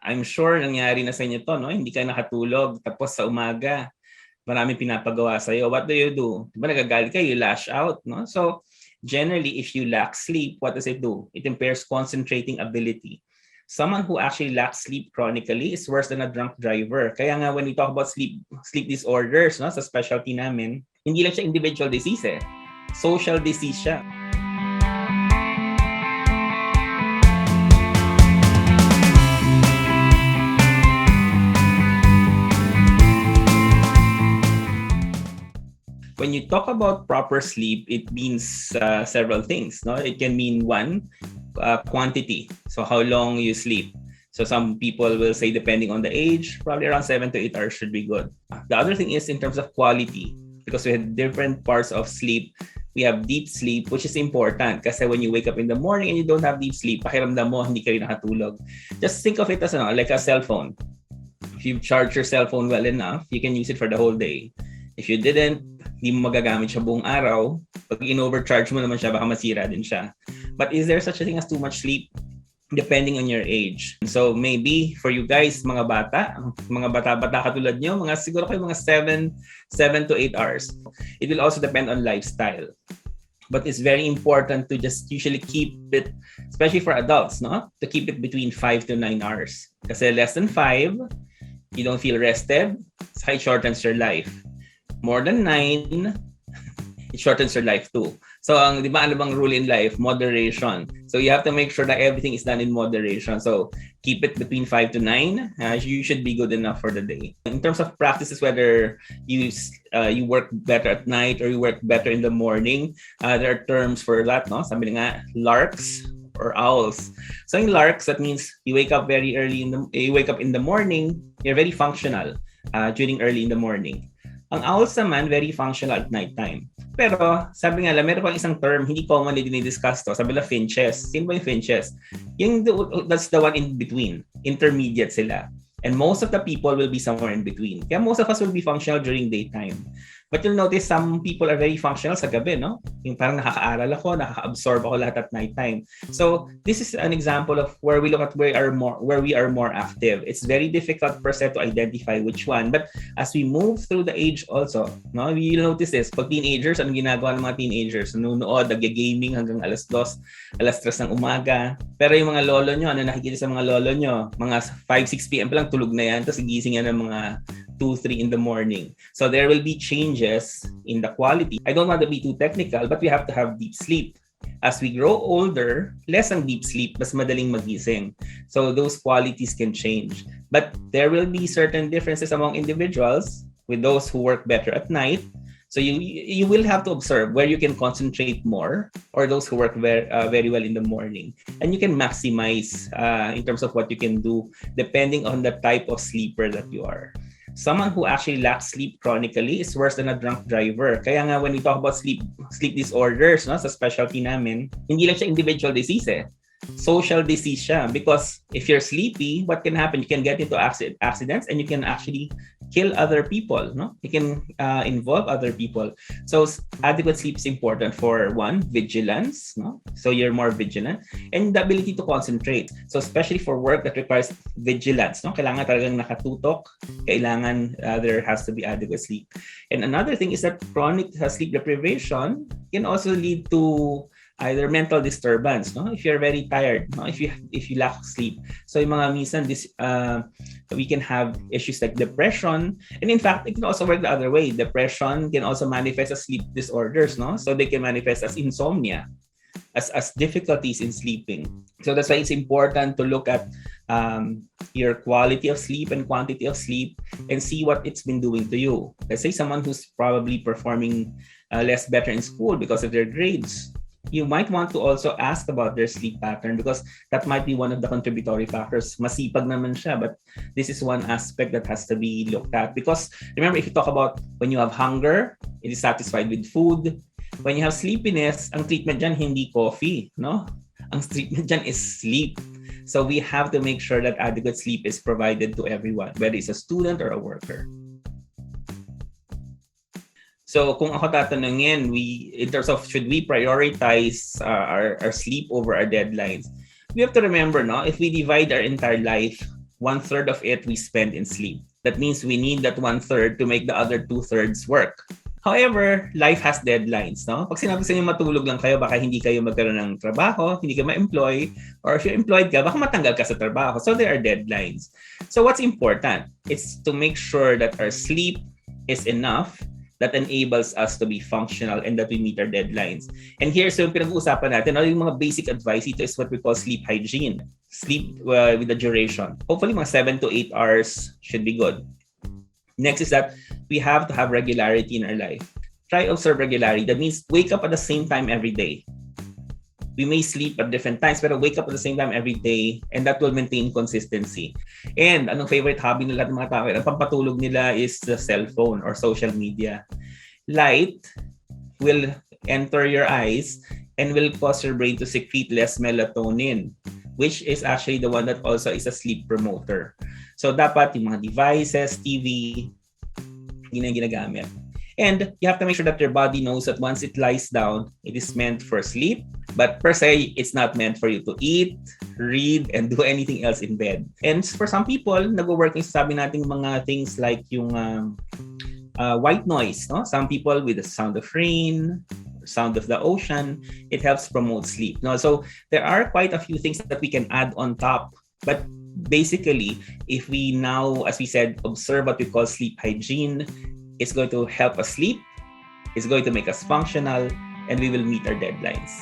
I'm sure nangyari na sa inyo to, no? Hindi ka nakatulog, tapos sa umaga, marami pinapagawa sa'yo. What do? Diba nagagalit ka, you lash out, no? So, generally, if you lack sleep, what does it do? It impairs concentrating ability. Someone who actually lacks sleep chronically is worse than a drunk driver. Kaya nga when we talk about sleep disorders, no, sa specialty namin, hindi lang siya individual disease eh. Social disease siya. When you talk about proper sleep, it means several things. No, it can mean one, quantity. So how long you sleep. So some people will say, depending on the age, probably around 7 to 8 hours should be good. The other thing is in terms of quality, because we have different parts of sleep. We have deep sleep, which is important kasi when you wake up in the morning and you don't have deep sleep, pakiramdam mo hindi ka rin nakatulog. Just think of it as like a cell phone. If you charge your cell phone well enough, you can use it for the whole day. If you didn't, hindi mo magagamit siya buong araw. Pag in-overcharge mo naman siya, baka masira din siya. But is there such a thing as too much sleep? Depending on your age. So maybe for you guys, mga bata katulad nyo, siguro kayo mga 7 to 8 hours. It will also depend on lifestyle. But it's very important to just usually keep it, especially for adults, no? To keep it between 5 to 9 hours. Kasi less than 5, you don't feel rested, it shortens your life. More than 9, it shortens your life too. So, di ba ano bang rule in life? Moderation. So, you have to make sure that everything is done in moderation. So, keep it between 5 to 9. You should be good enough for the day. In terms of practices, whether you work better at night or you work better in the morning, there are terms for that, no? Sabi nga, larks or owls. So, in larks, that means you wake up very early you wake up in the morning, you're very functional during early in the morning. Ang owls naman, very functional at nighttime. Pero, sabi nga lang, meron pang isang term, hindi commonly dinidiscuss to. Sabi lang, finches. Sino ba yung finches? That's the one in between. Intermediate sila. And most of the people will be somewhere in between. Kaya most of us will be functional during daytime. But you'll notice some people are very functional sa gabi, no? Yung parang nakaka-aral ako, nakaka-absorb ako lahat at nighttime. So, this is an example of where we look at where we are more active. It's very difficult per se to identify which one. But as we move through the age also, no, you'll notice this. Pag teenagers, anong ginagawa ng mga teenagers? Nanonood, nag-gaming hanggang alas 3 ng umaga. Pero yung mga lolo nyo, ano nakikita sa mga lolo nyo? Mga 5-6 p.m. pa lang tulog na yan, tapos gising yan ng mga 2-3 in the morning. So there will be changes in the quality. I don't want to be too technical, but we have to have deep sleep. As we grow older, less ang deep sleep, mas madaling magising. So those qualities can change. But there will be certain differences among individuals with those who work better at night. So you will have to observe where you can concentrate more or those who work very well in the morning. And you can maximize in terms of what you can do depending on the type of sleeper that you are. Someone who actually lacks sleep chronically is worse than a drunk driver. Kaya nga when we talk about sleep disorders, no, sa specialty namin, hindi lang siya individual disease eh. Social disease siya because if you're sleepy, what can happen? You can get into accidents and you can actually kill other people, no? You can involve other people. So adequate sleep is important for one, vigilance, no? So you're more vigilant and the ability to concentrate. So especially for work that requires vigilance, no? Kailangan talagang nakatutok, kailangan there has to be adequate sleep. And another thing is that chronic sleep deprivation can also lead to either mental disturbance, no? If you're very tired, no? If you lack sleep. So yung mga minsan we can have issues like depression, and in fact it can also work the other way. Depression can also manifest as sleep disorders, no? So they can manifest as insomnia, as difficulties in sleeping. So that's why it's important to look at your quality of sleep and quantity of sleep and see what it's been doing to you. Let's say someone who's probably performing less better in school because of their grades. You might want to also ask about their sleep pattern because that might be one of the contributory factors. Masipag naman siya, but this is one aspect that has to be looked at. Because remember, if you talk about when you have hunger, it is satisfied with food. When you have sleepiness, ang treatment dyan hindi coffee, no? Ang treatment dyan is sleep. So we have to make sure that adequate sleep is provided to everyone, whether it's a student or a worker. So kung ako tatanungin, in terms of should we prioritize our sleep over our deadlines, we have to remember, no, if we divide our entire life 1/3 of it we spend in sleep. That means we need that 1/3 to make the other 2/3 work. However, life has deadlines, no? Pag sinabi sa inyo matulog lang kayo, baka hindi kayo magkaroon ng trabaho, hindi kayo ma-employ, or if you're employed ka, baka matanggal ka sa trabaho. So there are deadlines. So what's important is to make sure that our sleep is enough that enables us to be functional and that we meet our deadlines. And here's yung pinag-uusapan natin, yung mga basic advice. Ito is what we call sleep hygiene. Sleep with the duration. Hopefully mga 7 to 8 hours should be good. Next is that we have to have regularity in our life. Try observe regularity. That means wake up at the same time every day. We may sleep at different times, pero wake up at the same time every day, and that will maintain consistency. And anong favorite hobby nila ng mga tao? Ang pampatulog nila is the cellphone or social media. Light will enter your eyes and will cause your brain to secrete less melatonin, which is actually the one that also is a sleep promoter. So dapat yung mga devices, TV, hindi na ginagamit. And you have to make sure that your body knows that once it lies down, it is meant for sleep. But per se, it's not meant for you to eat, read, and do anything else in bed. And for some people, nag-work yung sabi natin mga things like yung white noise. No? Some people with the sound of rain, sound of the ocean, it helps promote sleep. No? So there are quite a few things that we can add on top. But basically, if we now, as we said, observe what we call sleep hygiene, it's going to help us sleep, it's going to make us functional, and we will meet our deadlines.